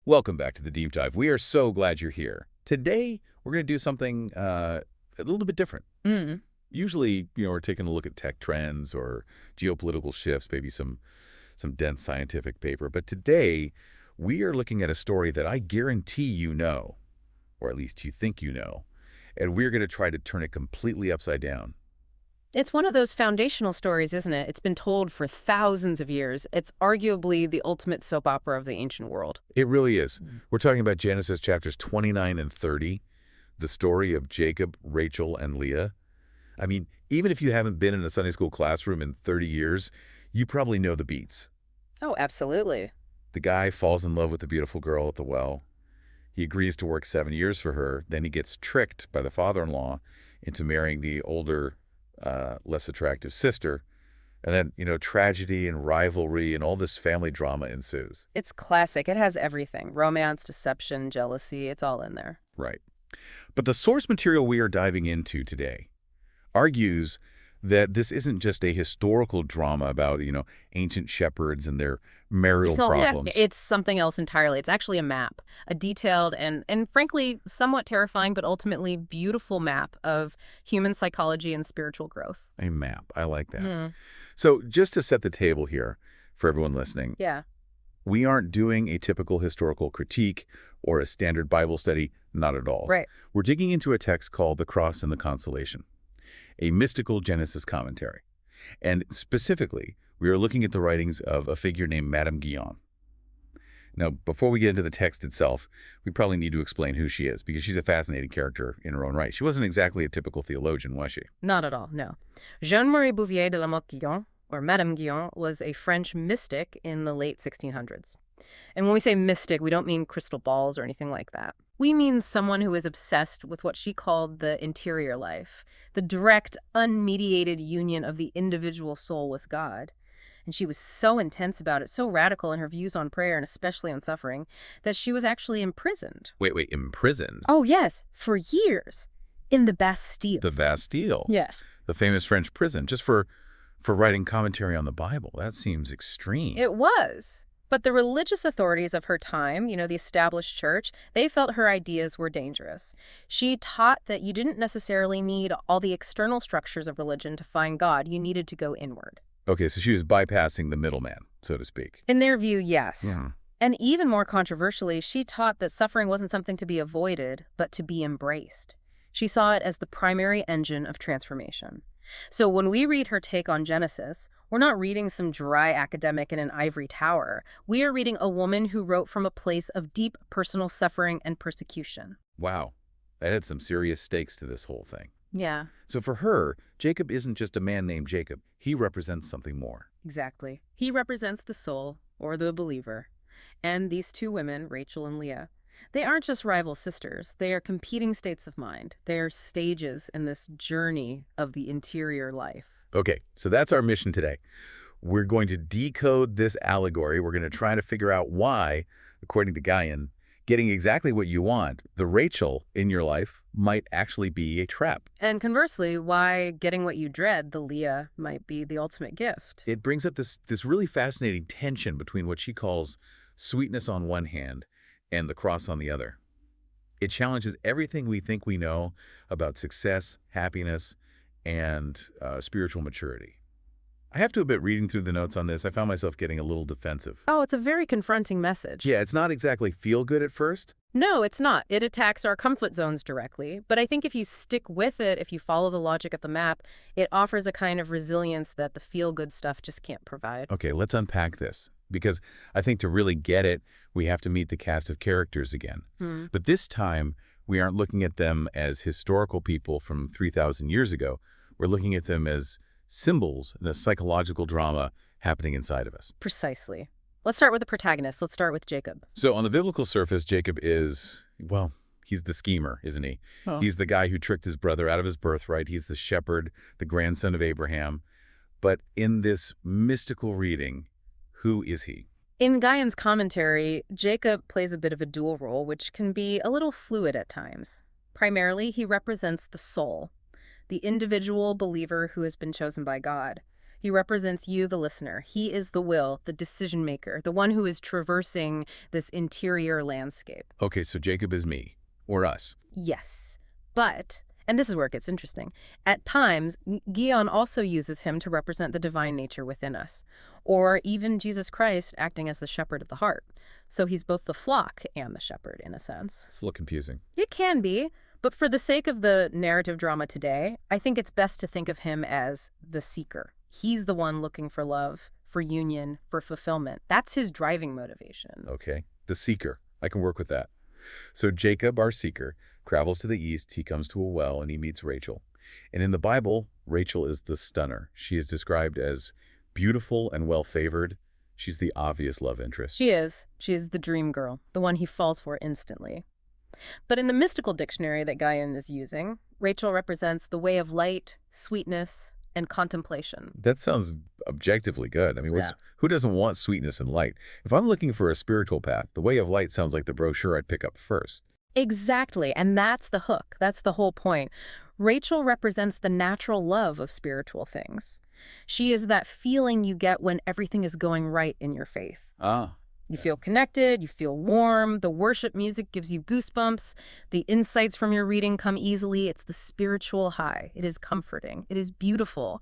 Welcome back to the Deep Dive. We are so glad you're here. Today, we're going to do something a little bit different. Mm. Usually, we're taking a look at tech trends or geopolitical shifts, maybe some dense scientific paper. But today, we are looking at a story that I guarantee you know, or at least you think you know, and we're going to try to turn it completely upside down. It's one of those foundational stories, isn't it? It's been told for thousands of years. It's arguably the ultimate soap opera of the ancient world. It really is. We're talking about Genesis chapters 29 and 30, the story of Jacob, Rachel, and Leah. I mean, even if you haven't been in a Sunday school classroom in 30 years, you probably know the beats. Oh, absolutely. The guy falls in love with the beautiful girl at the well. He agrees to work 7 years for her. Then he gets tricked by the father-in-law into marrying the older, less attractive sister. And then, tragedy and rivalry and all this family drama ensues. It's classic. It has everything. Romance, deception, jealousy. It's all in there. Right. But the source material we are diving into today argues that this isn't just a historical drama about, ancient shepherds and their marital problems. It's something else entirely. It's actually a map, a detailed and frankly, somewhat terrifying, but ultimately beautiful map of human psychology and spiritual growth. A map. I like that. Mm. So just to set the table here for everyone listening, Yeah. we aren't doing a typical historical critique or a standard Bible study, not at all. Right. We're digging into a text called The Cross and the Consolation, a mystical Genesis commentary. And specifically, we are looking at the writings of a figure named Madame Guyon. Now, before we get into the text itself, we probably need to explain who she is, because she's a fascinating character in her own right. She wasn't exactly a typical theologian, was she? Not at all, no. Jean-Marie Bouvier de la Motte Guyon, or Madame Guyon, was a French mystic in the late 1600s. And when we say mystic, we don't mean crystal balls or anything like that. We mean someone who is obsessed with what she called the interior life, the direct, unmediated union of the individual soul with God. And she was so intense about it, so radical in her views on prayer and especially on suffering, that she was actually imprisoned. Wait, imprisoned? Oh, yes, for years, in the Bastille. The Bastille? Yeah. The famous French prison, just for writing commentary on the Bible. That seems extreme. It was. But the religious authorities of her time, the established church, they felt her ideas were dangerous. She taught that you didn't necessarily need all the external structures of religion to find God. You needed to go inward. Okay, so she was bypassing the middleman, so to speak. In their view, yes. Yeah. And even more controversially, she taught that suffering wasn't something to be avoided, but to be embraced. She saw it as the primary engine of transformation. So when we read her take on Genesis, we're not reading some dry academic in an ivory tower. We are reading a woman who wrote from a place of deep personal suffering and persecution. Wow, that had some serious stakes to this whole thing. Yeah. So for her, Jacob isn't just a man named Jacob. He represents something more. Exactly. He represents the soul, or the believer. And these two women, Rachel and Leah, they aren't just rival sisters. They are competing states of mind. They are stages in this journey of the interior life. Okay, so that's our mission today. We're going to decode this allegory. We're going to try to figure out why, according to Guyon, getting exactly what you want, the Rachel in your life, might actually be a trap. And conversely, why getting what you dread, the Leah, might be the ultimate gift. It brings up this really fascinating tension between what she calls sweetness on one hand and the cross on the other. It challenges everything we think we know about success, happiness, and spiritual maturity. I have to admit, reading through the notes on this, I found myself getting a little defensive. Oh, it's a very confronting message. Yeah, it's not exactly feel good at first. No, it's not. It attacks our comfort zones directly. But I think if you stick with it, if you follow the logic of the map, it offers a kind of resilience that the feel-good stuff just can't provide. Okay, let's unpack this. Because I think to really get it, we have to meet the cast of characters again. But this time, we aren't looking at them as historical people from 3,000 years ago. We're looking at them as symbols in a psychological drama happening inside of us. Precisely. Let's start with the protagonist. Let's start with Jacob. So on the biblical surface, Jacob is, well, he's the schemer, isn't he? Oh. He's the guy who tricked his brother out of his birthright. He's the shepherd, the grandson of Abraham. But in this mystical reading, who is he? In Guyon's commentary, Jacob plays a bit of a dual role, which can be a little fluid at times. Primarily, he represents the soul, the individual believer who has been chosen by God. He represents you, the listener. He is the will, the decision maker, the one who is traversing this interior landscape. Okay, so Jacob is me, or us. Yes, but, and this is where it gets interesting, at times, Guyon also uses him to represent the divine nature within us, or even Jesus Christ acting as the shepherd of the heart. So he's both the flock and the shepherd, in a sense. It's a little confusing. It can be, but for the sake of the narrative drama today, I think it's best to think of him as the seeker. He's the one looking for love, for union, for fulfillment. That's his driving motivation. Okay, the seeker. I can work with that. So Jacob, our seeker, travels to the east. He comes to a well and he meets Rachel. And in the Bible, Rachel is the stunner. She is described as beautiful and well-favored. She's the obvious love interest. She is. She's the dream girl, the one he falls for instantly. But in the mystical dictionary that Guyon is using, Rachel represents the way of light, sweetness, and contemplation. That sounds objectively good. I mean, who doesn't want sweetness and light? If I'm looking for a spiritual path, the way of light sounds like the brochure I'd pick up first. Exactly, and that's the hook. That's the whole point. Rachel represents the natural love of spiritual things. She is that feeling you get when everything is going right in your faith. You feel connected, you feel warm, the worship music gives you goosebumps, the insights from your reading come easily. It's the spiritual high. It is comforting, it is beautiful,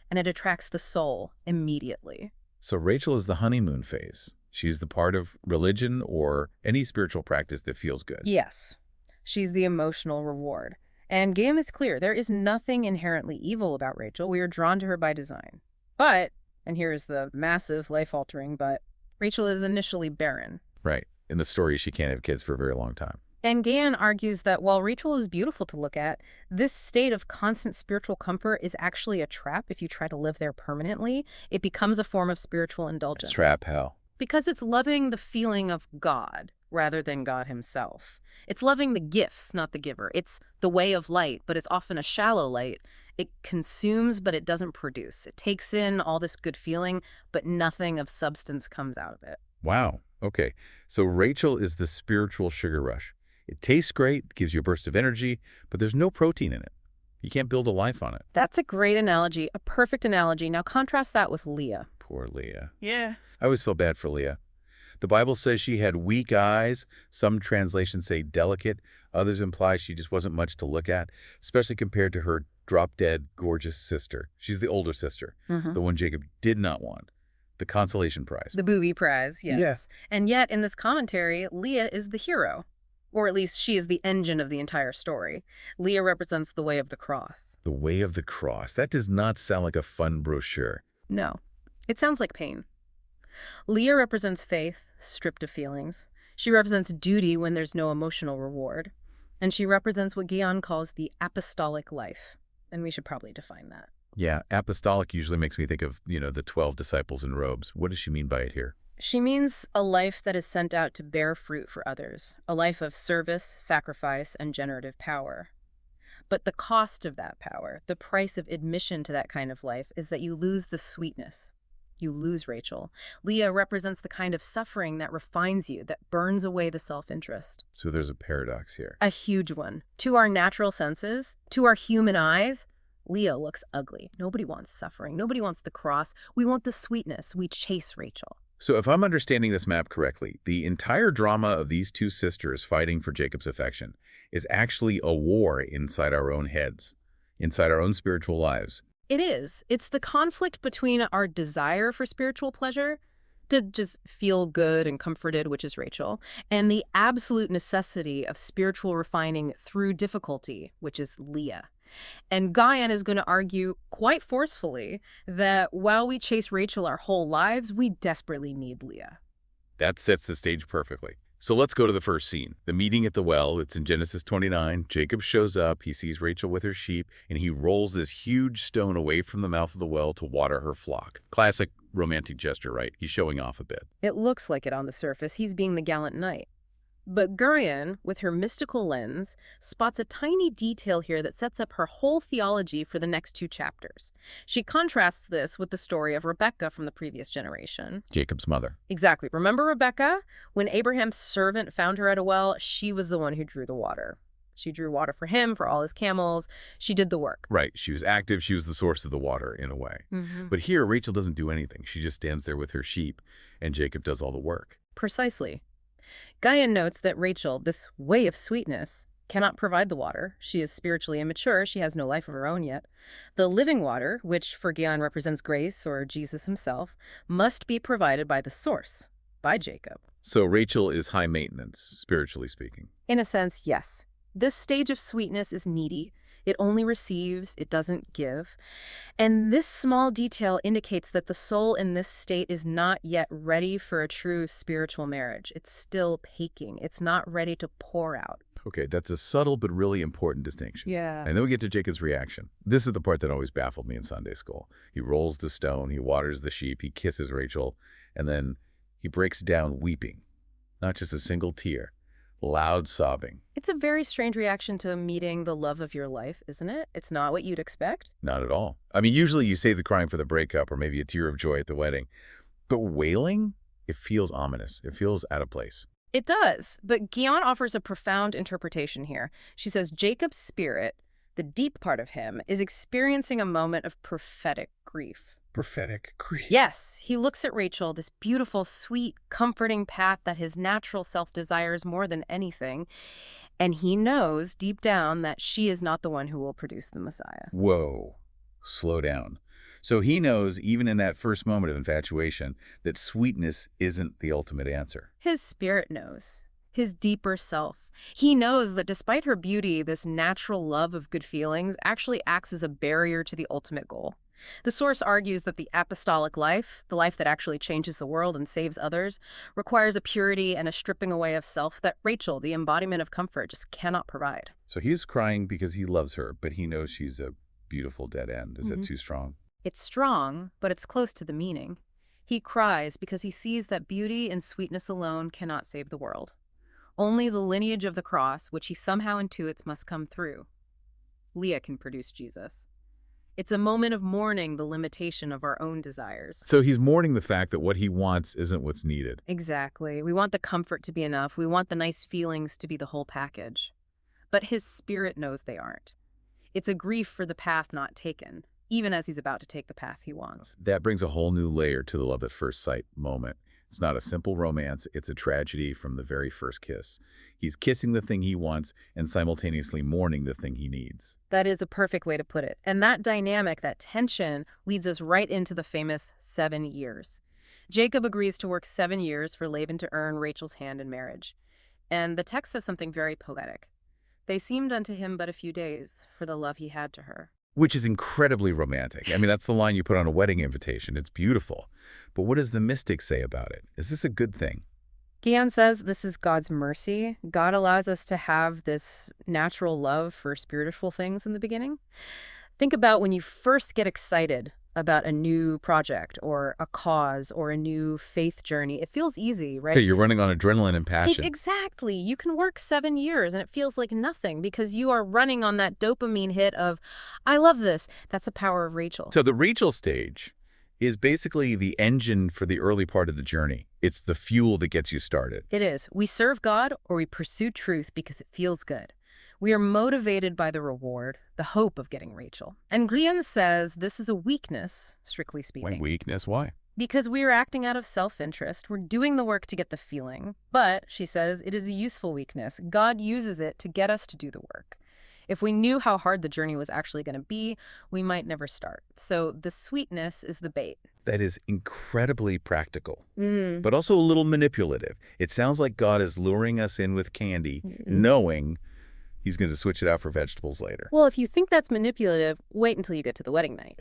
and it attracts the soul immediately. So Rachel is the honeymoon phase. She's the part of religion or any spiritual practice that feels good. Yes, she's the emotional reward. And Guyon is clear, there is nothing inherently evil about Rachel. We are drawn to her by design. But, and here is the massive life-altering but, Rachel is initially barren. Right. In the story, she can't have kids for a very long time. And Guyon argues that while Rachel is beautiful to look at, this state of constant spiritual comfort is actually a trap if you try to live there permanently. It becomes a form of spiritual indulgence. Trap how? Because it's loving the feeling of God rather than God himself. It's loving the gifts, not the giver. It's the way of light, but it's often a shallow light. It consumes, but it doesn't produce. It takes in all this good feeling, but nothing of substance comes out of it. Wow. Okay. So Rachel is the spiritual sugar rush. It tastes great, gives you a burst of energy, but there's no protein in it. You can't build a life on it. That's a great analogy, a perfect analogy. Now contrast that with Leah. Poor Leah. Yeah. I always feel bad for Leah. The Bible says she had weak eyes. Some translations say delicate. Others imply she just wasn't much to look at, especially compared to her drop-dead, gorgeous sister. She's the older sister, the one Jacob did not want. The consolation prize. The booby prize, yes. Yes. And yet, in this commentary, Leah is the hero. Or at least she is the engine of the entire story. Leah represents the way of the cross. The way of the cross. That does not sound like a fun brochure. No. It sounds like pain. Leah represents faith, stripped of feelings. She represents duty when there's no emotional reward. And she represents what Guyon calls the apostolic life. And we should probably define that. Yeah, apostolic usually makes me think of, the 12 disciples in robes. What does she mean by it here? She means a life that is sent out to bear fruit for others, a life of service, sacrifice, and generative power. But the cost of that power, the price of admission to that kind of life, is that you lose the sweetness. You lose Rachel. Leah represents the kind of suffering that refines you, that burns away the self-interest. So there's a paradox here. A huge one. To our natural senses, to our human eyes, Leah looks ugly. Nobody wants suffering. Nobody wants the cross. We want the sweetness. We chase Rachel. So if I'm understanding this map correctly, the entire drama of these two sisters fighting for Jacob's affection is actually a war inside our own heads, inside our own spiritual lives. It is. It's the conflict between our desire for spiritual pleasure, to just feel good and comforted, which is Rachel, and the absolute necessity of spiritual refining through difficulty, which is Leah. And Guyon is going to argue quite forcefully that while we chase Rachel our whole lives, we desperately need Leah. That sets the stage perfectly. So let's go to the first scene, the meeting at the well. It's in Genesis 29. Jacob shows up, he sees Rachel with her sheep, and he rolls this huge stone away from the mouth of the well to water her flock. Classic romantic gesture, right? He's showing off a bit. It looks like it on the surface. He's being the gallant knight. But Guyon, with her mystical lens, spots a tiny detail here that sets up her whole theology for the next 2 chapters. She contrasts this with the story of Rebekah from the previous generation. Jacob's mother. Exactly. Remember Rebekah? When Abraham's servant found her at a well, she was the one who drew the water. She drew water for him, for all his camels. She did the work. Right. She was active. She was the source of the water, in a way. But here, Rachel doesn't do anything. She just stands there with her sheep, and Jacob does all the work. Precisely. Guyon notes that Rachel, this way of sweetness, cannot provide the water. She is spiritually immature. She has no life of her own yet. The living water, which for Guyon represents grace or Jesus himself, must be provided by the source, by Jacob. So Rachel is high maintenance, spiritually speaking. In a sense, yes. This stage of sweetness is needy. It only receives, it doesn't give. And this small detail indicates that the soul in this state is not yet ready for a true spiritual marriage. It's still taking. It's not ready to pour out. Okay, that's a subtle but really important distinction. Yeah. And then we get to Jacob's reaction. This is the part that always baffled me in Sunday school. He rolls the stone, he waters the sheep, he kisses Rachel, and then he breaks down weeping. Not just a single tear, loud sobbing. It's a very strange reaction to meeting the love of your life, isn't it? It's not what you'd expect. Not at all. I mean, usually you save the crying for the breakup or maybe a tear of joy at the wedding. But wailing, it feels ominous. It feels out of place. It does, but Guyon offers a profound interpretation here. She says Jacob's spirit, the deep part of him, is experiencing a moment of prophetic grief. Prophetic grief. Yes, he looks at Rachel, this beautiful, sweet, comforting path that his natural self desires more than anything, and he knows deep down that she is not the one who will produce the Messiah. Whoa. Slow down. So he knows, even in that first moment of infatuation, that sweetness isn't the ultimate answer. His spirit knows, his deeper self. He knows that despite her beauty, this natural love of good feelings actually acts as a barrier to the ultimate goal. The source argues that the apostolic life, the life that actually changes the world and saves others, requires a purity and a stripping away of self that Rachel, the embodiment of comfort, just cannot provide. So he's crying because he loves her, but he knows she's a beautiful dead end. Is that too strong? It's strong, but it's close to the meaning. He cries because he sees that beauty and sweetness alone cannot save the world. Only the lineage of the cross, which he somehow intuits must come through. Leah can produce Jesus. It's a moment of mourning the limitation of our own desires. So he's mourning the fact that what he wants isn't what's needed. Exactly. We want the comfort to be enough. We want the nice feelings to be the whole package. But his spirit knows they aren't. It's a grief for the path not taken, even as he's about to take the path he wants. That brings a whole new layer to the love at first sight moment. It's not a simple romance, it's a tragedy from the very first kiss. He's kissing the thing he wants and simultaneously mourning the thing he needs. That is a perfect way to put it. And that dynamic, that tension, leads us right into the famous 7 years. Jacob agrees to work 7 years for Laban to earn Rachel's hand in marriage. And the text says something very poetic. They seemed unto him but a few days for the love he had to her. Which is incredibly romantic. I mean, that's the line you put on a wedding invitation. It's beautiful. But what does the mystic say about it? Is this a good thing? Guyon says this is God's mercy. God allows us to have this natural love for spiritual things in the beginning. Think about when you first get excited about a new project or a cause or a new faith journey. It feels easy, right? Hey, you're running on adrenaline and passion. Exactly. You can work 7 years and it feels like nothing because you are running on that dopamine hit of, I love this. That's the power of Rachel. So the Rachel stage is basically the engine for the early part of the journey. It's the fuel that gets you started. It is. We serve God or we pursue truth because it feels good. We are motivated by the reward, the hope of getting Rachel. And Guyon says this is a weakness, strictly speaking. When weakness, why? Because we are acting out of self-interest. We're doing the work to get the feeling. But, she says, it is a useful weakness. God uses it to get us to do the work. If we knew how hard the journey was actually going to be, we might never start. So the sweetness is the bait. That is incredibly practical, but also a little manipulative. It sounds like God is luring us in with candy, knowing he's going to switch it out for vegetables later. Well, if you think that's manipulative, wait until you get to the wedding night.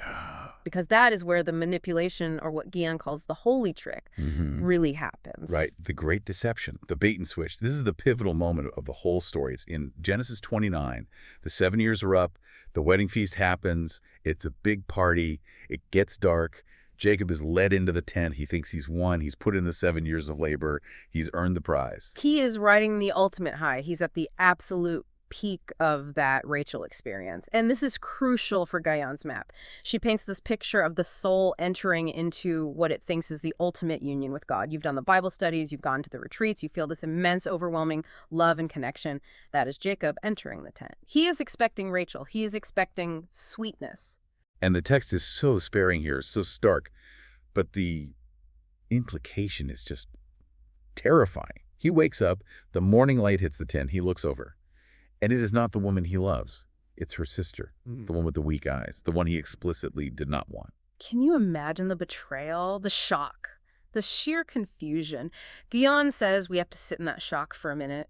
Because that is where the manipulation, or what Guyon calls the holy trick, really happens. Right. The great deception, the bait and switch. This is the pivotal moment of the whole story. It's in Genesis 29. The 7 years are up. The wedding feast happens. It's a big party. It gets dark. Jacob is led into the tent. He thinks he's won. He's put in the 7 years of labor. He's earned the prize. He is riding the ultimate high. He's at the absolute peak of that Rachel experience. And this is crucial for Guyon's map. She paints this picture of the soul entering into what it thinks is the ultimate union with God. You've done the Bible studies, you've gone to the retreats, you feel this immense, overwhelming love and connection. That is Jacob entering the tent. He is expecting Rachel. He is expecting sweetness. And the text is so sparing here, so stark, but the implication is just terrifying. He wakes up, the morning light hits the tent, he looks over, and it is not the woman he loves. It's her sister, the one with the weak eyes, the one he explicitly did not want. Can you imagine the betrayal, the shock, the sheer confusion? Guyon says we have to sit in that shock for a minute,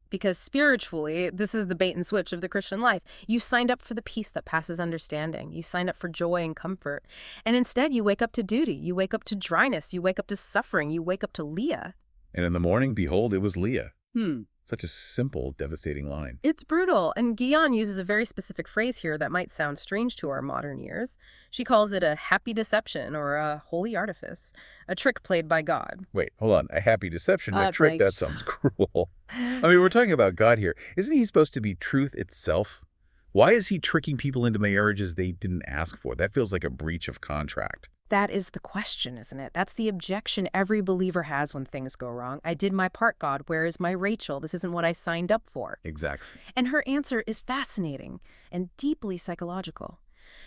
because spiritually, this is the bait and switch of the Christian life. You signed up for the peace that passes understanding. You signed up for joy and comfort. And instead, you wake up to duty. You wake up to dryness. You wake up to suffering. You wake up to Leah. And in the morning, behold, it was Leah. Such a simple, devastating line. It's brutal, and Guyon uses a very specific phrase here that might sound strange to our modern ears. She calls it a happy deception or a holy artifice, a trick played by God. Wait, hold on. A happy deception, a trick? That sounds cruel. I mean, we're talking about God here. Isn't he supposed to be truth itself? Why is he tricking people into marriages they didn't ask for? That feels like a breach of contract. That is the question, isn't it? That's the objection every believer has when things go wrong. I did my part, God. Where is my Rachel? This isn't what I signed up for. Exactly. And her answer is fascinating and deeply psychological.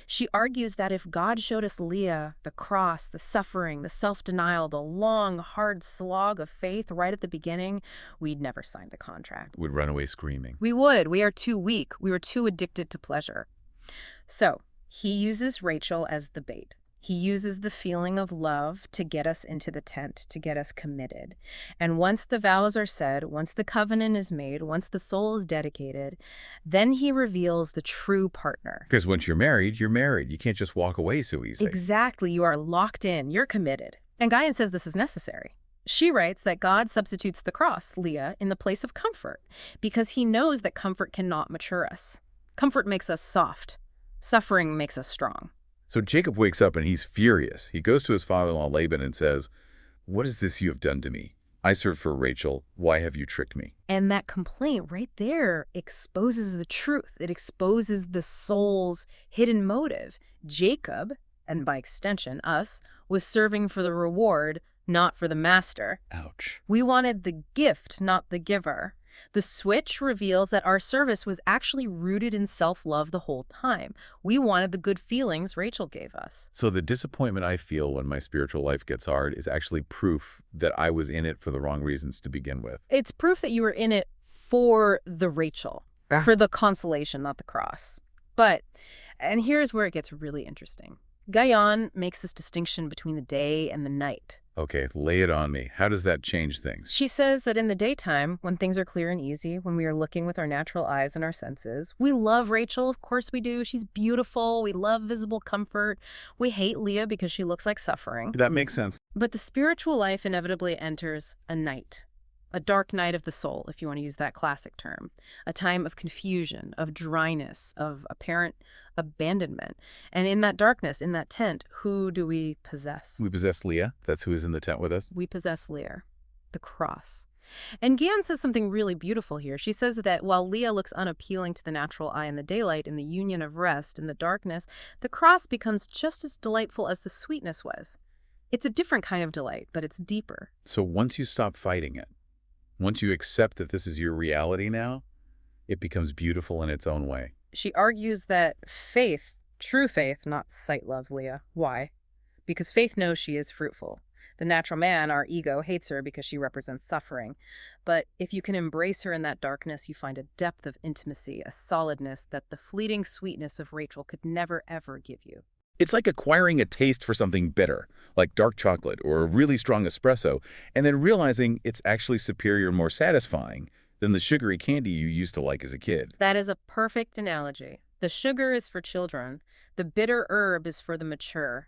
She argues that if God showed us Leah, the cross, the suffering, the self-denial, the long, hard slog of faith right at the beginning, we'd never sign the contract. Would run away screaming. We would. We are too weak. We were too addicted to pleasure. So he uses Rachel as the bait. He uses the feeling of love to get us into the tent, to get us committed. And once the vows are said, once the covenant is made, once the soul is dedicated, then he reveals the true partner. Because once you're married, you're married. You can't just walk away so easily. Exactly. You are locked in. You're committed. And Guyon says this is necessary. She writes that God substitutes the cross, Leah, in the place of comfort, because he knows that comfort cannot mature us. Comfort makes us soft. Suffering makes us strong. So Jacob wakes up and he's furious. He goes to his father-in-law Laban and says, "What is this you have done to me? I served for Rachel. Why have you tricked me?" And that complaint right there exposes the truth. It exposes the soul's hidden motive. Jacob, and by extension us, was serving for the reward, not for the master. Ouch. We wanted the gift, not the giver. The switch reveals that our service was actually rooted in self-love the whole time. We wanted the good feelings Rachel gave us. So the disappointment I feel when my spiritual life gets hard is actually proof that I was in it for the wrong reasons to begin with. It's proof that you were in it for the Rachel, for the consolation, not the cross. And here's where it gets really interesting. Guyon makes this distinction between the day and the night. Okay, lay it on me. How does that change things? She says that in the daytime, when things are clear and easy, when we are looking with our natural eyes and our senses, we love Rachel, of course we do. She's beautiful. We love visible comfort. We hate Leah because she looks like suffering. That makes sense. But the spiritual life inevitably enters a night. A dark night of the soul, if you want to use that classic term. A time of confusion, of dryness, of apparent abandonment. And in that darkness, in that tent, who do we possess? We possess Leah. That's who is in the tent with us. We possess Leah, the cross. And Guyon says something really beautiful here. She says that while Leah looks unappealing to the natural eye in the daylight, in the union of rest, in the darkness, the cross becomes just as delightful as the sweetness was. It's a different kind of delight, but it's deeper. So once you stop fighting it, once you accept that this is your reality now, it becomes beautiful in its own way. She argues that faith, true faith, not sight, loves Leah. Why? Because faith knows she is fruitful. The natural man, our ego, hates her because she represents suffering. But if you can embrace her in that darkness, you find a depth of intimacy, a solidness that the fleeting sweetness of Rachel could never, ever give you. It's like acquiring a taste for something bitter, like dark chocolate or a really strong espresso, and then realizing it's actually superior and more satisfying than the sugary candy you used to like as a kid. That is a perfect analogy. The sugar is for children. The bitter herb is for the mature.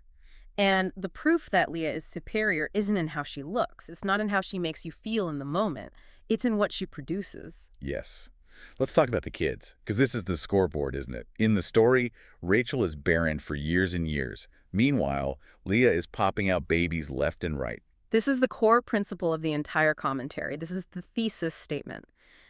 And the proof that Leah is superior isn't in how she looks. It's not in how she makes you feel in the moment. It's in what she produces. Yes. Let's talk about the kids, because this is the scoreboard, isn't it? In the story, Rachel is barren for years and years. Meanwhile, Leah is popping out babies left and right. This is the core principle of the entire commentary. This is the thesis statement.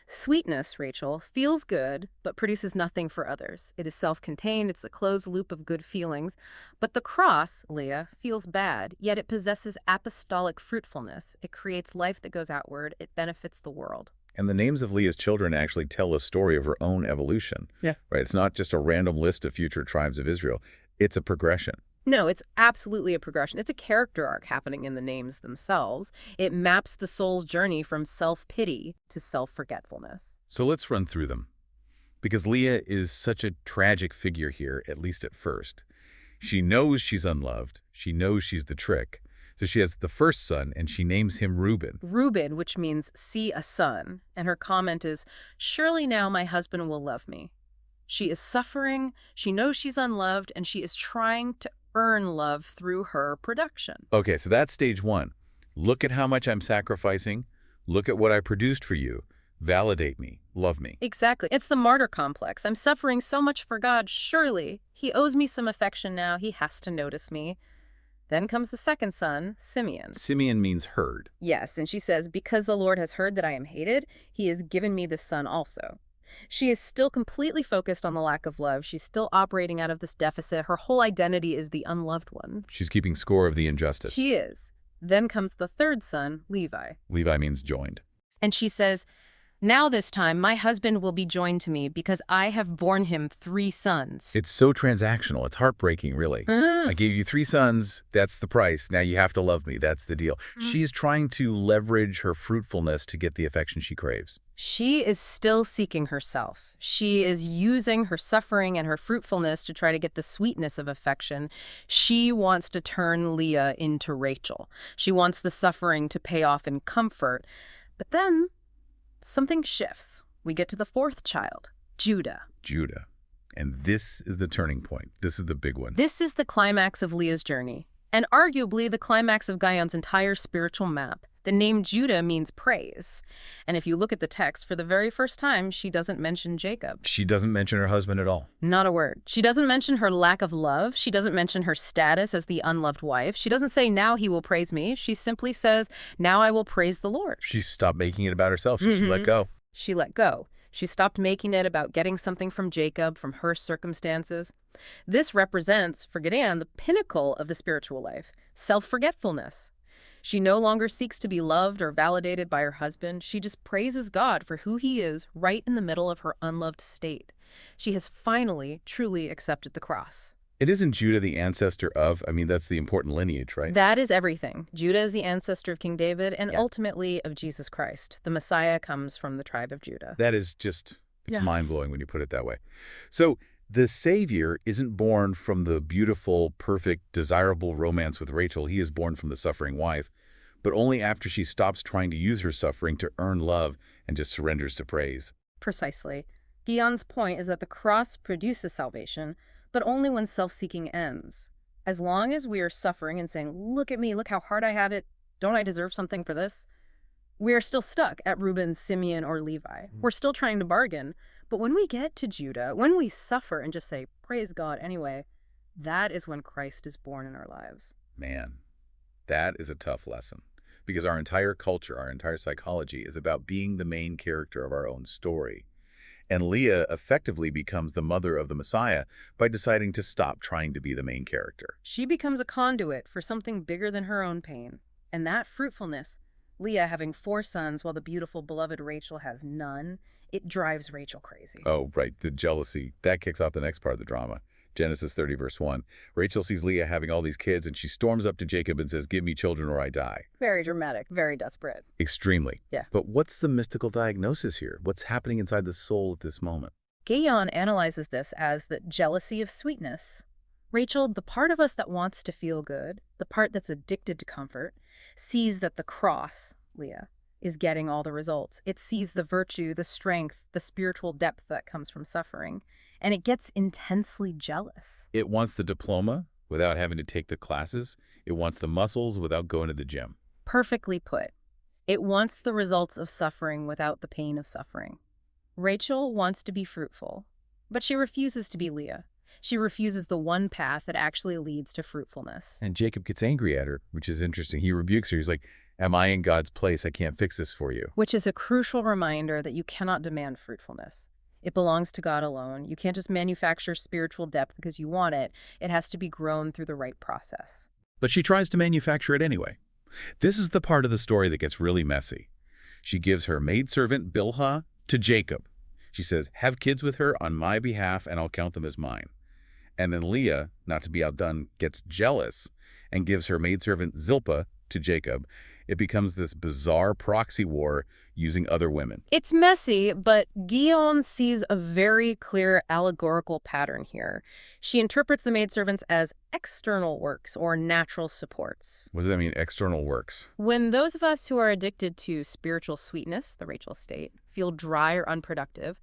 Sweetness, Rachel, feels good, but produces nothing for others. It is self-contained, it's a closed loop of good feelings. But the cross, Leah, feels bad, yet it possesses apostolic fruitfulness. It creates life that goes outward, it benefits the world. And the names of Leah's children actually tell a story of her own evolution. Yeah. Right? It's not just a random list of future tribes of Israel. It's a progression. No, it's absolutely a progression. It's a character arc happening in the names themselves. It maps the soul's journey from self-pity to self-forgetfulness. So let's run through them. Because Leah is such a tragic figure here, at least at first. She knows she's unloved. She knows she's the trick. So she has the first son, and she names him Reuben. Reuben, which means see a son. And her comment is, surely now my husband will love me. She is suffering, she knows she's unloved, and she is trying to earn love through her production. Okay, so that's stage one. Look at how much I'm sacrificing. Look at what I produced for you. Validate me. Love me. Exactly. It's the martyr complex. I'm suffering so much for God. Surely he owes me some affection now. He has to notice me. Then comes the second son, Simeon. Simeon means heard. Yes, and she says, because the Lord has heard that I am hated, he has given me this son also. She is still completely focused on the lack of love. She's still operating out of this deficit. Her whole identity is the unloved one. She's keeping score of the injustice. She is. Then comes the third son, Levi. Levi means joined. And she says, now this time my husband will be joined to me because I have borne him 3 sons. It's so transactional. It's heartbreaking, really. I gave you 3 sons. That's the price. Now you have to love me. That's the deal. She's trying to leverage her fruitfulness to get the affection she craves. She is still seeking herself. She is using her suffering and her fruitfulness to try to get the sweetness of affection. She wants to turn Leah into Rachel. She wants the suffering to pay off in comfort. But then something shifts. We get to the fourth child, Judah. Judah. And this is the turning point. This is the big one. This is the climax of Leah's journey, and arguably the climax of Guyon's entire spiritual map. The name Judah means praise. And if you look at the text, for the very first time, she doesn't mention Jacob. She doesn't mention her husband at all. Not a word. She doesn't mention her lack of love. She doesn't mention her status as the unloved wife. She doesn't say, now he will praise me. She simply says, now I will praise the Lord. She stopped making it about herself. She let go. She let go. She stopped making it about getting something from Jacob, from her circumstances. This represents, for Guyon, the pinnacle of the spiritual life, self-forgetfulness. She no longer seeks to be loved or validated by her husband. She just praises God for who he is right in the middle of her unloved state. She has finally, truly accepted the cross. It isn't Judah the ancestor of, that's the important lineage, right? That is everything. Judah is the ancestor of King David and ultimately of Jesus Christ. The Messiah comes from the tribe of Judah. That is just, it's mind-blowing when you put it that way. So the Savior isn't born from the beautiful, perfect, desirable romance with Rachel. He is born from the suffering wife, but only after she stops trying to use her suffering to earn love and just surrenders to praise. Precisely. Guyon's point is that the cross produces salvation, but only when self-seeking ends. As long as we are suffering and saying, look at me, look how hard I have it, don't I deserve something for this? We are still stuck at Reuben, Simeon, or Levi. We're still trying to bargain. But when we get to Judah, when we suffer and just say, praise God anyway, that is when Christ is born in our lives. Man, that is a tough lesson. Because our entire culture, our entire psychology is about being the main character of our own story. And Leah effectively becomes the mother of the Messiah by deciding to stop trying to be the main character. She becomes a conduit for something bigger than her own pain. And that fruitfulness, Leah having 4 sons while the beautiful, beloved Rachel has none, it drives Rachel crazy. Oh, right, the jealousy. That kicks off the next part of the drama. Genesis 30, verse 1. Rachel sees Leah having all these kids, and she storms up to Jacob and says, give me children or I die. Very dramatic, very desperate. Extremely. Yeah. But what's the mystical diagnosis here? What's happening inside the soul at this moment? Guyon analyzes this as the jealousy of sweetness. Rachel, the part of us that wants to feel good, the part that's addicted to comfort, sees that the cross, Leah, is getting all the results. It sees the virtue, the strength, the spiritual depth that comes from suffering. And it gets intensely jealous. It wants the diploma without having to take the classes. It wants the muscles without going to the gym. Perfectly put. It wants the results of suffering without the pain of suffering. Rachel wants to be fruitful, but she refuses to be Leah. She refuses the one path that actually leads to fruitfulness. And Jacob gets angry at her, which is interesting. He rebukes her. He's like, am I in God's place? I can't fix this for you. Which is a crucial reminder that you cannot demand fruitfulness. It belongs to God alone. You can't just manufacture spiritual depth because you want it. It has to be grown through the right process. But she tries to manufacture it anyway. This is the part of the story that gets really messy. She gives her maidservant Bilhah to Jacob. She says, have kids with her on my behalf and I'll count them as mine. And then Leah, not to be outdone, gets jealous and gives her maidservant Zilpah to Jacob. It becomes this bizarre proxy war using other women. It's messy, but Guyon sees a very clear allegorical pattern here. She interprets the maidservants as external works or natural supports. What does that mean, external works? When those of us who are addicted to spiritual sweetness, the Rachel state, feel dry or unproductive,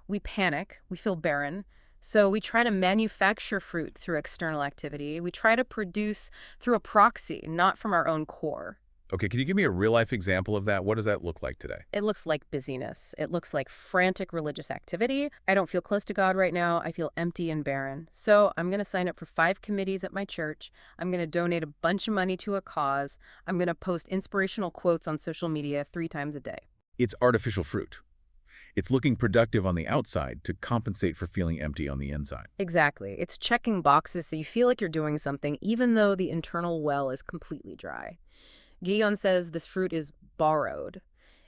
we panic, we feel barren. So we try to manufacture fruit through external activity. We try to produce through a proxy, not from our own core. Okay, can you give me a real-life example of that? What does that look like today? It looks like busyness. It looks like frantic religious activity. I don't feel close to God right now. I feel empty and barren. So I'm going to sign up for 5 committees at my church. I'm going to donate a bunch of money to a cause. I'm going to post inspirational quotes on social media 3 times a day. It's artificial fruit. It's looking productive on the outside to compensate for feeling empty on the inside. Exactly. It's checking boxes so you feel like you're doing something even though the internal well is completely dry. Guyon says this fruit is borrowed.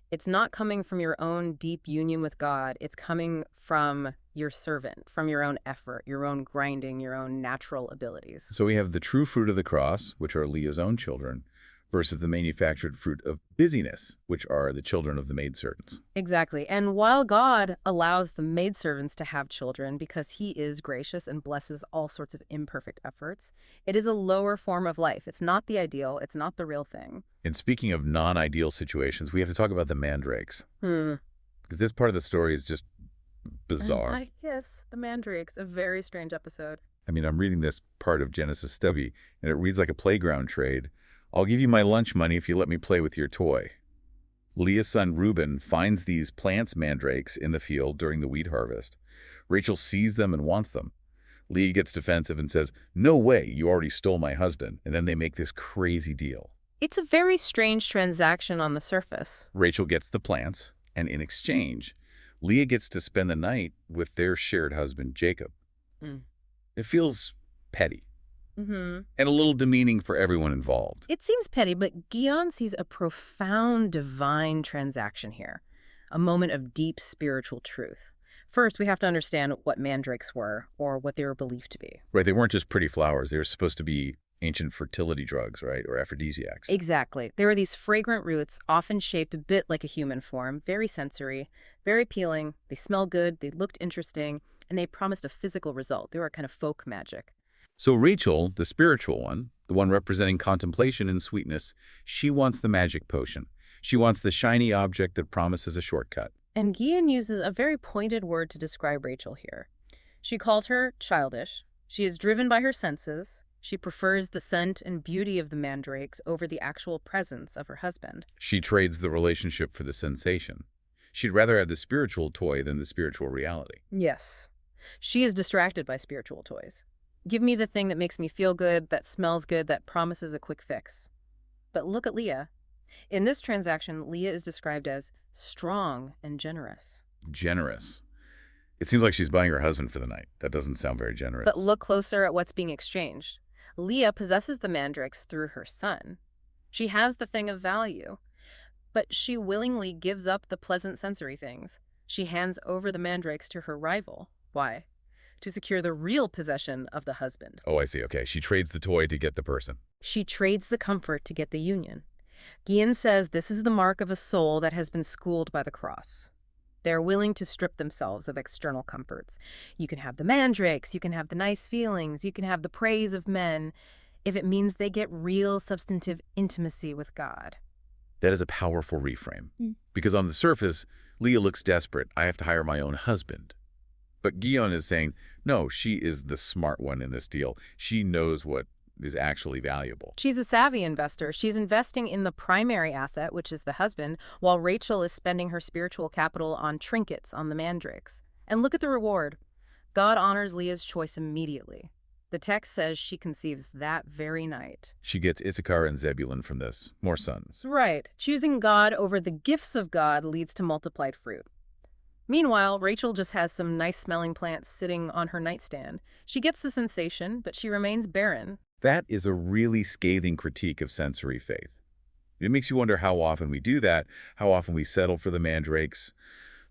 It's not coming from your own deep union with God. It's coming from your servant, from your own effort, your own grinding, your own natural abilities. So we have the true fruit of the cross, which are Leah's own children, versus the manufactured fruit of busyness, which are the children of the maidservants. Exactly. And while God allows the maidservants to have children because he is gracious and blesses all sorts of imperfect efforts, it is a lower form of life. It's not the ideal. It's not the real thing. And speaking of non-ideal situations, we have to talk about the mandrakes. Because this part of the story is just bizarre. Yes, the mandrakes, a very strange episode. I mean, I'm reading this part of Genesis Stubby, and it reads like a playground trade. I'll give you my lunch money if you let me play with your toy. Leah's son Reuben finds these plants mandrakes in the field during the wheat harvest. Rachel sees them and wants them. Leah gets defensive and says, no way, you already stole my husband. And then they make this crazy deal. It's a very strange transaction on the surface. Rachel gets the plants, and in exchange, Leah gets to spend the night with their shared husband, Jacob. It feels petty. And a little demeaning for everyone involved. It seems petty, but Guyon sees a profound divine transaction here, a moment of deep spiritual truth. First, we have to understand what mandrakes were, or what they were believed to be. Right, they weren't just pretty flowers. They were supposed to be ancient fertility drugs, right, or aphrodisiacs. Exactly. There were these fragrant roots, often shaped a bit like a human form, very sensory, very appealing. They smelled good, they looked interesting, and they promised a physical result. They were kind of folk magic. So Rachel, the spiritual one, the one representing contemplation and sweetness, she wants the magic potion. She wants the shiny object that promises a shortcut. And Guyon uses a very pointed word to describe Rachel here. She calls her childish. She is driven by her senses. She prefers the scent and beauty of the mandrakes over the actual presence of her husband. She trades the relationship for the sensation. She'd rather have the spiritual toy than the spiritual reality. Yes. She is distracted by spiritual toys. Give me the thing that makes me feel good, that smells good, that promises a quick fix. But look at Leah. In this transaction, Leah is described as strong and generous. Generous. It seems like she's buying her husband for the night. That doesn't sound very generous. But look closer at what's being exchanged. Leah possesses the mandrakes through her son. She has the thing of value, but she willingly gives up the pleasant sensory things. She hands over the mandrakes to her rival. Why? To secure the real possession of the husband. Oh, I see. Okay. She trades the toy to get the person. She trades the comfort to get the union. Guyon says this is the mark of a soul that has been schooled by the cross. They're willing to strip themselves of external comforts. You can have the mandrakes, you can have the nice feelings, you can have the praise of men, if it means they get real substantive intimacy with God. That is a powerful reframe. Because on the surface, Leah looks desperate. I have to hire my own husband. But Guyon is saying, no, she is the smart one in this deal. She knows what is actually valuable. She's a savvy investor. She's investing in the primary asset, which is the husband, while Rachel is spending her spiritual capital on trinkets on the mandrakes. And look at the reward. God honors Leah's choice immediately. The text says she conceives that very night. She gets Issachar and Zebulun from this, more sons. Right. Choosing God over the gifts of God leads to multiplied fruit. Meanwhile, Rachel just has some nice-smelling plants sitting on her nightstand. She gets the sensation, but she remains barren. That is a really scathing critique of sensory faith. It makes you wonder how often we do that, how often we settle for the mandrakes,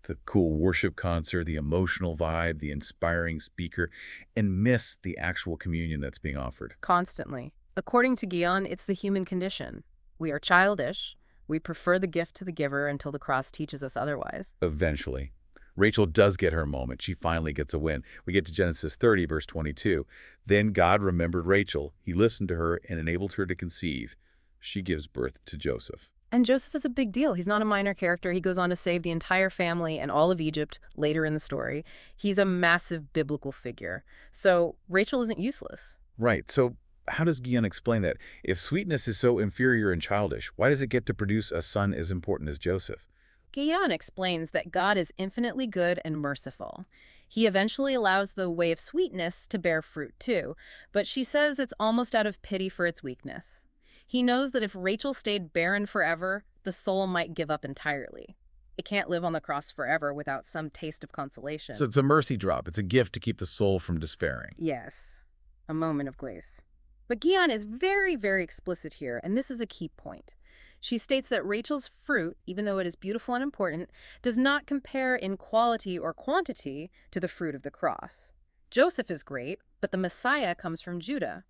the cool worship concert, the emotional vibe, the inspiring speaker, and miss the actual communion that's being offered. Constantly. According to Guyon, it's the human condition. We are childish. We prefer the gift to the giver until the cross teaches us otherwise. Eventually, Rachel does get her moment. She finally gets a win. We get to Genesis 30, verse 22. Then God remembered Rachel. He listened to her and enabled her to conceive. She gives birth to Joseph. And Joseph is a big deal. He's not a minor character. He goes on to save the entire family and all of Egypt later in the story. He's a massive biblical figure. So Rachel isn't useless. Right. So how does Guyon explain that? If sweetness is so inferior and childish, why does it get to produce a son as important as Joseph? Guyon explains that God is infinitely good and merciful. He eventually allows the way of sweetness to bear fruit too, but she says it's almost out of pity for its weakness. He knows that if Rachel stayed barren forever, the soul might give up entirely. It can't live on the cross forever without some taste of consolation. So it's a mercy drop. It's a gift to keep the soul from despairing. Yes, a moment of grace. But Guyon is very, very explicit here, and this is a key point. She states that Rachel's fruit, even though it is beautiful and important, does not compare in quality or quantity to the fruit of the cross. Joseph is great, but the Messiah comes from Judah.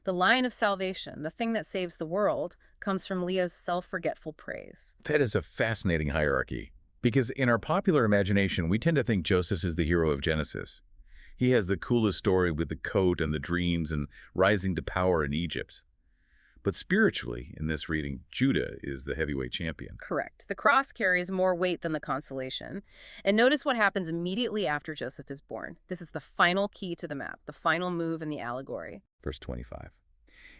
The line of salvation, the thing that saves the world, comes from Leah's self-forgetful praise. That is a fascinating hierarchy, because in our popular imagination, we tend to think Joseph is the hero of Genesis. He has the coolest story with the coat and the dreams and rising to power in Egypt. But spiritually, in this reading, Judah is the heavyweight champion. Correct. The cross carries more weight than the consolation. And notice what happens immediately after Joseph is born. This is the final key to the map, the final move in the allegory. Verse 25.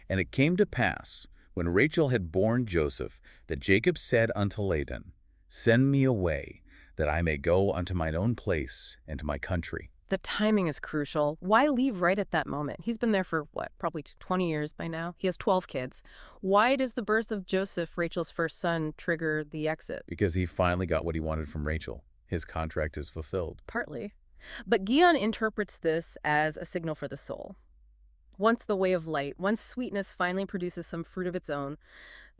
And it came to pass, when Rachel had borne Joseph, that Jacob said unto Laban, Send me away, that I may go unto mine own place and to my country. The timing is crucial. Why leave right at that moment? He's been there for, probably 20 years by now. He has 12 kids. Why does the birth of Joseph, Rachel's first son, trigger the exit? Because he finally got what he wanted from Rachel. His contract is fulfilled. Partly. But Guyon interprets this as a signal for the soul. Once the way of light, once sweetness finally produces some fruit of its own,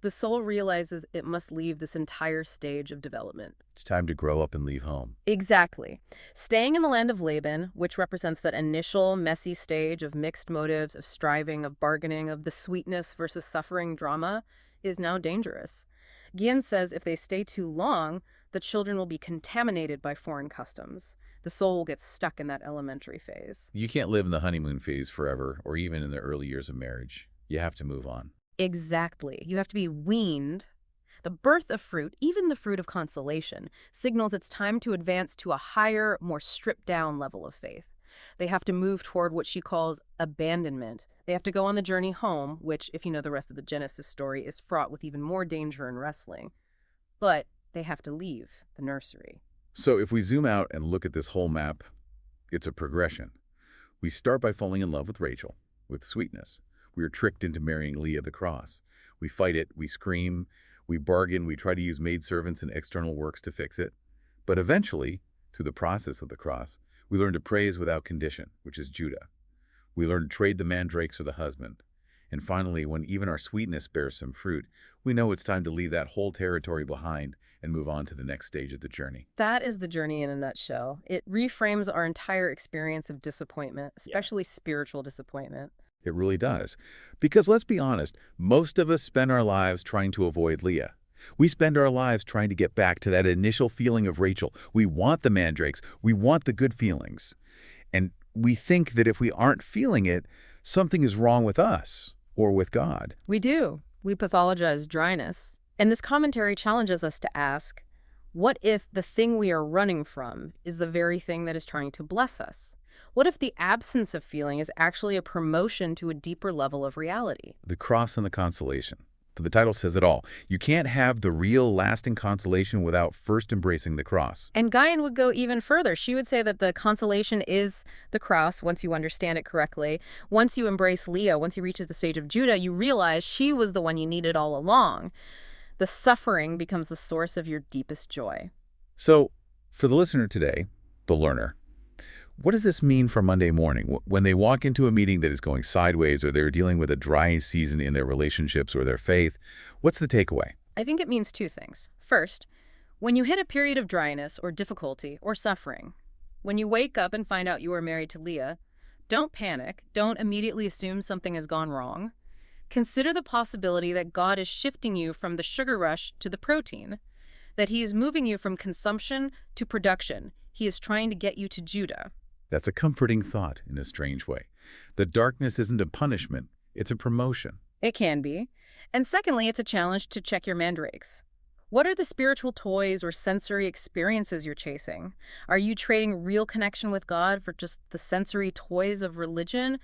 the soul realizes it must leave this entire stage of development. It's time to grow up and leave home. Exactly. Staying in the land of Laban, which represents that initial messy stage of mixed motives, of striving, of bargaining, of the sweetness versus suffering drama, is now dangerous. Guyon says if they stay too long, the children will be contaminated by foreign customs. The soul will get stuck in that elementary phase. You can't live in the honeymoon phase forever, or even in the early years of marriage. You have to move on. Exactly. You have to be weaned. The birth of fruit, even the fruit of consolation, signals it's time to advance to a higher, more stripped-down level of faith. They have to move toward what she calls abandonment. They have to go on the journey home, which, if you know the rest of the Genesis story, is fraught with even more danger and wrestling. But they have to leave the nursery. So if we zoom out and look at this whole map, it's a progression. We start by falling in love with Rachel, with sweetness. We are tricked into marrying Leah the cross. We fight it, we scream, we bargain, we try to use maidservants and external works to fix it. But eventually, through the process of the cross, we learn to praise without condition, which is Judah. We learn to trade the mandrakes for the husband. And finally, when even our sweetness bears some fruit, we know it's time to leave that whole territory behind and move on to the next stage of the journey. That is the journey in a nutshell. It reframes our entire experience of disappointment, especially spiritual disappointment. It really does. Because let's be honest, most of us spend our lives trying to avoid Leah. We spend our lives trying to get back to that initial feeling of Rachel. We want the mandrakes. We want the good feelings. And we think that if we aren't feeling it, something is wrong with us or with God. We do. We pathologize dryness. And this commentary challenges us to ask, what if the thing we are running from is the very thing that is trying to bless us? What if the absence of feeling is actually a promotion to a deeper level of reality? The cross and the consolation. The title says it all. You can't have the real lasting consolation without first embracing the cross. And Guyon would go even further. She would say that the consolation is the cross, once you understand it correctly. Once you embrace Leah, once he reaches the stage of Judah, you realize she was the one you needed all along. The suffering becomes the source of your deepest joy. So, for the listener today, the learner, what does this mean for Monday morning? When they walk into a meeting that is going sideways, or they're dealing with a dry season in their relationships or their faith, what's the takeaway? I think it means two things. First, when you hit a period of dryness or difficulty or suffering, when you wake up and find out you are married to Leah, don't panic. Don't immediately assume something has gone wrong. Consider the possibility that God is shifting you from the sugar rush to the protein, that he is moving you from consumption to production. He is trying to get you to Judah. That's a comforting thought in a strange way. The darkness isn't a punishment, it's a promotion. It can be. And secondly, it's a challenge to check your mandrakes. What are the spiritual toys or sensory experiences you're chasing? Are you trading real connection with God for just the sensory toys of religion?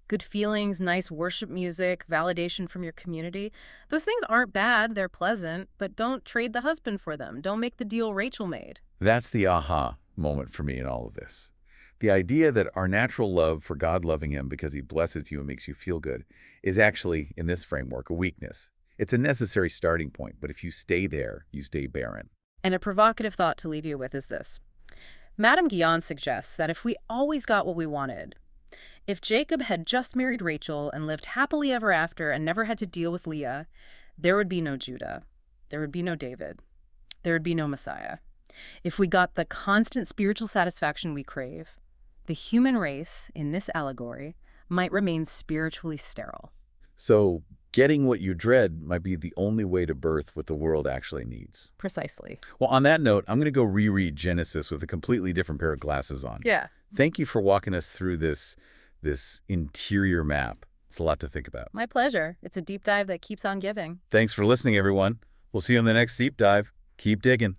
Good feelings, nice worship music, validation from your community? Those things aren't bad, they're pleasant, but don't trade the husband for them. Don't make the deal Rachel made. That's the aha moment for me in all of this. The idea that our natural love for God loving him because he blesses you and makes you feel good is actually, in this framework, a weakness. It's a necessary starting point, but if you stay there, you stay barren. And a provocative thought to leave you with is this. Madame Guyon suggests that if we always got what we wanted, if Jacob had just married Rachel and lived happily ever after and never had to deal with Leah, there would be no Judah. There would be no David. There would be no Messiah. If we got the constant spiritual satisfaction we crave, the human race, in this allegory, might remain spiritually sterile. So, getting what you dread might be the only way to birth what the world actually needs. Precisely. Well, on that note, I'm going to go reread Genesis with a completely different pair of glasses on. Yeah. Thank you for walking us through this interior map. It's a lot to think about. My pleasure. It's a deep dive that keeps on giving. Thanks for listening, everyone. We'll see you on the next deep dive. Keep digging.